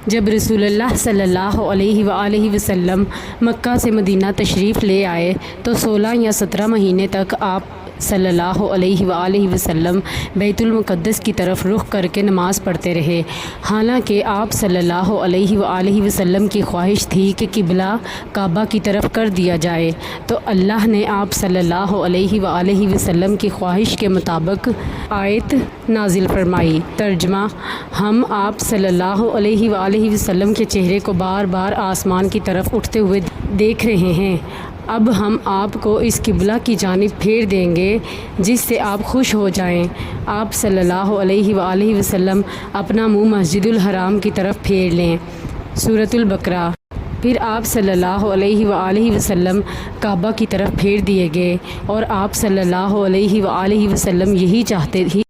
جب رسول اللہ صلی اللہ علیہ وآلہ وسلم مکہ سے مدینہ تشریف لے آئے تو 16 یا 17 مہینے تک آپ صلی اللہ علیہ وآلہ وسلم بیت المقدس کی طرف رخ کر کے نماز پڑھتے رہے، حالانکہ آپ صلی اللہ علیہ وآلہ وسلم کی خواہش تھی کہ قبلہ کعبہ کی طرف کر دیا جائے، تو اللہ نے آپ صلی اللہ علیہ وآلہ وسلم کی خواہش کے مطابق آیت نازل فرمائی۔ ترجمہ: ہم آپ صلی اللہ علیہ وآلہ وسلم کے چہرے کو بار بار آسمان کی طرف اٹھتے ہوئے دیکھ رہے ہیں، اب ہم آپ کو اس قبلہ کی جانب پھیر دیں گے جس سے آپ خوش ہو جائیں۔ آپ صلی اللہ علیہ وآلہ وسلم اپنا منہ مسجد الحرام کی طرف پھیر لیں۔ سورۃ البقرہ۔ پھر آپ صلی اللہ علیہ وآلہ وسلم کعبہ کی طرف پھیر دیے گئے، اور آپ صلی اللہ علیہ وآلہ وسلم یہی چاہتے ہی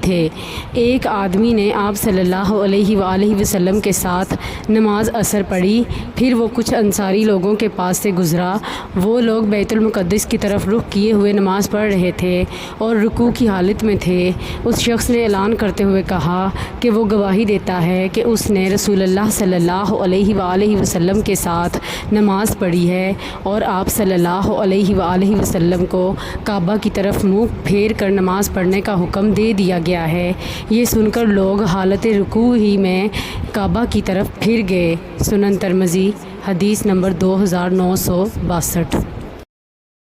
تھے۔ ایک آدمی نے آپ صلی اللہ علیہ وآلہ وسلم کے ساتھ نماز عصر پڑھی، پھر وہ کچھ انصاری لوگوں کے پاس سے گزرا۔ وہ لوگ بیت المقدس کی طرف رخ کیے ہوئے نماز پڑھ رہے تھے اور رکوع کی حالت میں تھے۔ اس شخص نے اعلان کرتے ہوئے کہا کہ وہ گواہی دیتا ہے کہ اس نے رسول اللہ صلی اللہ علیہ وآلہ وسلم کے ساتھ نماز پڑھی ہے، اور آپ صلی اللہ علیہ وآلہ وسلم کو کعبہ کی طرف منہ پھیر کر نماز پڑھنے کا حکم دے دیا گیا ہے۔ یہ سن کر لوگ حالت رکوع ہی میں کعبہ کی طرف پھر گئے۔ سنن ترمذی، حدیث نمبر 2962۔